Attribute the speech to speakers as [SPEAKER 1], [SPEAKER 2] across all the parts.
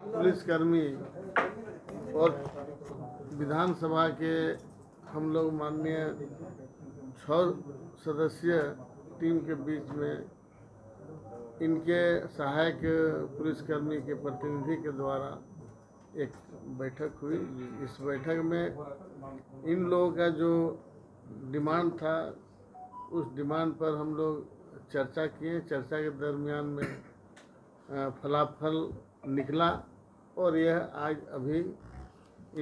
[SPEAKER 1] पुलिसकर्मी और विधानसभा के हम लोग माननीय 6 सदस्यीय टीम के बीच में इनके सहायक पुलिसकर्मी के प्रतिनिधि के द्वारा एक बैठक हुई। इस बैठक में इन लोगों का जो डिमांड था उस डिमांड पर हम लोग चर्चा किए। चर्चा के दरमियान में फलाफल निकला और यह आज अभी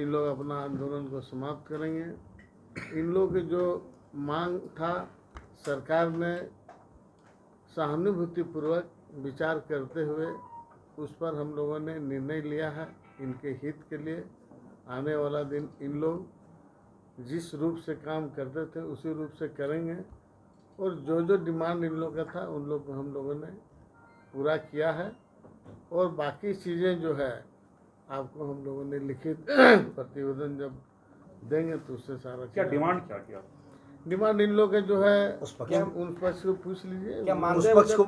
[SPEAKER 1] इन लोग अपना आंदोलन को समाप्त करेंगे। इन लोगों की जो मांग था सरकार ने सहानुभूतिपूर्वक विचार करते हुए उस पर हम लोगों ने निर्णय लिया है। इनके हित के लिए आने वाला दिन इन लोग जिस रूप से काम करते थे उसी रूप से करेंगे और जो जो डिमांड इन लोगों का था उन लोग को हम लोगों ने पूरा किया है और बाकी चीज़ें जो है आपको हम लोगों ने लिखित प्रतिवेदन जब देंगे तो उससे सारा
[SPEAKER 2] क्या डिमांड क्या किया?
[SPEAKER 1] डिमांड इन लोग के जो है
[SPEAKER 3] उस पक्ष
[SPEAKER 1] उन पक्ष को पूछ लीजिए।
[SPEAKER 3] क्या उस पक्ष को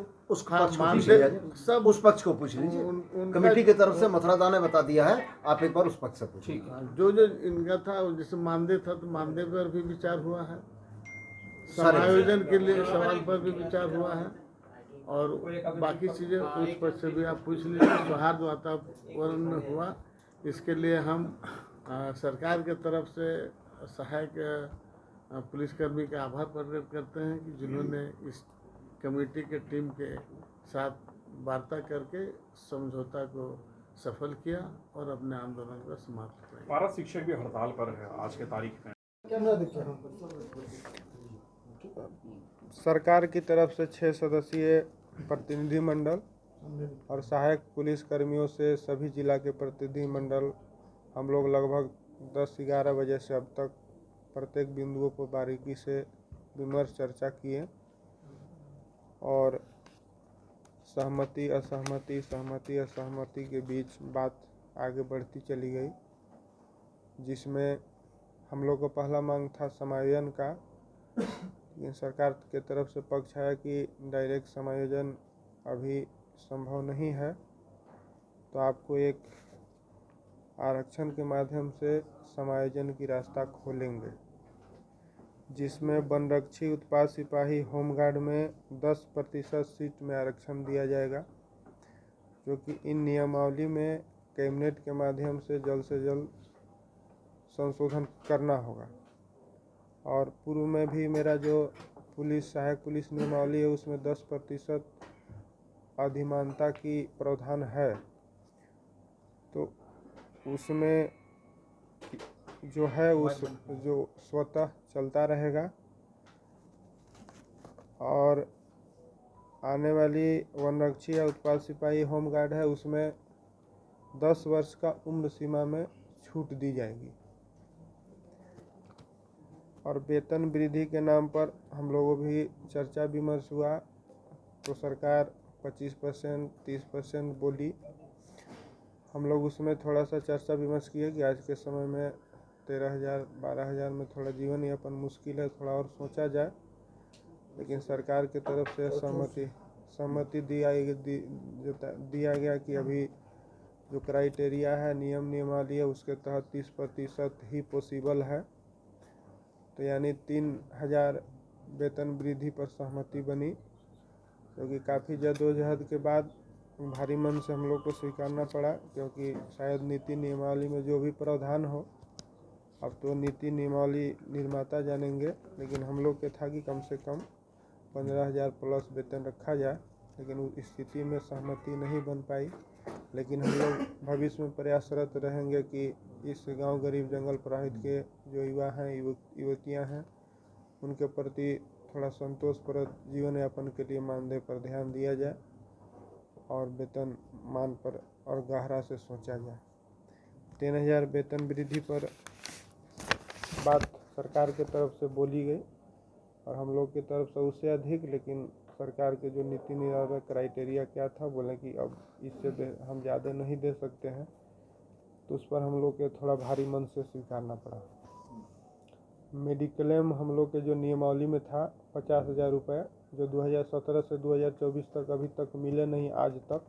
[SPEAKER 3] सब उस पक्ष को पूछ लीजिए। कमेटी की तरफ से मथुरा ने बता दिया है, आप एक बार उस पक्ष से पूछिए।
[SPEAKER 1] जो जो इनका था जैसे मानदेय था तो मानदेय पर भी विचार हुआ है, समायोजन के लिए सवाल पर भी विचार हुआ है और बाकी चीज़ें उस पक्ष से भी आप पूछ लीजिए। सौहार्द वातावरण में हुआ, इसके लिए हम सरकार के तरफ से सहायक पुलिसकर्मी का आभार प्रकट करते हैं कि जिन्होंने इस कमेटी के टीम के साथ वार्ता करके समझौता को सफल किया और अपने आंदोलन को समाप्त किया।
[SPEAKER 2] पारा शिक्षक भी हड़ताल पर है आज के तारीख में।
[SPEAKER 4] सरकार की तरफ से 6 सदस्यीय प्रतिनिधि मंडल और सहायक पुलिस कर्मियों से सभी जिला के प्रतिनिधि मंडल हम लोग लगभग 10-11 बजे से अब तक प्रत्येक बिंदुओं पर बारीकी से विमर्श चर्चा किए और सहमति असहमति के बीच बात आगे बढ़ती चली गई, जिसमें हम लोग का पहला मांग था समायोजन का। लेकिन सरकार के तरफ से पक्ष है कि डायरेक्ट समायोजन अभी संभव नहीं है, तो आपको एक आरक्षण के माध्यम से समायोजन की रास्ता खोलेंगे, जिसमें वनरक्षी उत्पाद सिपाही होमगार्ड में 10% सीट में आरक्षण दिया जाएगा, जो कि इन नियमावली में कैबिनेट के माध्यम से जल्द संशोधन करना होगा। और पूर्व में भी मेरा जो सहायक पुलिस नियमावली है उसमें 10% अधिमानता की प्रावधान है, तो उसमें जो है उस जो स्वतः चलता रहेगा। और आने वाली वनरक्षी या उत्पाद सिपाही होमगार्ड है उसमें 10 वर्ष का उम्र सीमा में छूट दी जाएगी। और वेतन वृद्धि के नाम पर हम लोगों भी चर्चा विमर्श हुआ, तो सरकार 25% 30% बोली। हम लोग उसमें थोड़ा सा चर्चा विमर्श किए कि आज के समय में 13,000-12,000 में थोड़ा जीवन यापन मुश्किल है, थोड़ा और सोचा जाए। लेकिन सरकार की तरफ से सहमति दिया गया कि अभी जो क्राइटेरिया है नियमावली है उसके तहत 30% ही पॉसिबल है, तो यानी 3,000 वेतन वृद्धि पर सहमति बनी, क्योंकि काफ़ी जद्दोजहद के बाद भारी मन से हम लोग को स्वीकारना पड़ा, क्योंकि शायद नीति नियमावली में जो भी प्रावधान हो अब तो नीति नियमावली निर्माता जानेंगे, लेकिन हम लोग के था कि कम से कम 15,000 प्लस वेतन रखा जाए। लेकिन उस स्थिति में सहमति नहीं बन पाई। लेकिन हम लोग भविष्य में प्रयासरत रहेंगे कि इस गांव गरीब जंगल प्रभावित के जो युवा हैं युवतियां हैं उनके प्रति थोड़ा संतोषप्रद जीवन यापन के लिए मानदेय पर ध्यान दिया जाए और वेतन मान पर और गहरा से सोचा जाए। 3,000 वेतन वृद्धि पर बात सरकार के तरफ से बोली गई और हम लोग की तरफ से उससे अधिक, लेकिन सरकार के जो नीति निर्धारक क्राइटेरिया क्या था, बोले कि अब इससे हम ज़्यादा नहीं दे सकते हैं, तो उस पर हम लोग के थोड़ा भारी मन से स्वीकारना पड़ा। मेडिक्लेम हम लोग के जो नियमावली में था 50,000 रुपये, जो 2017 से 2024 तक अभी तक मिले नहीं आज तक,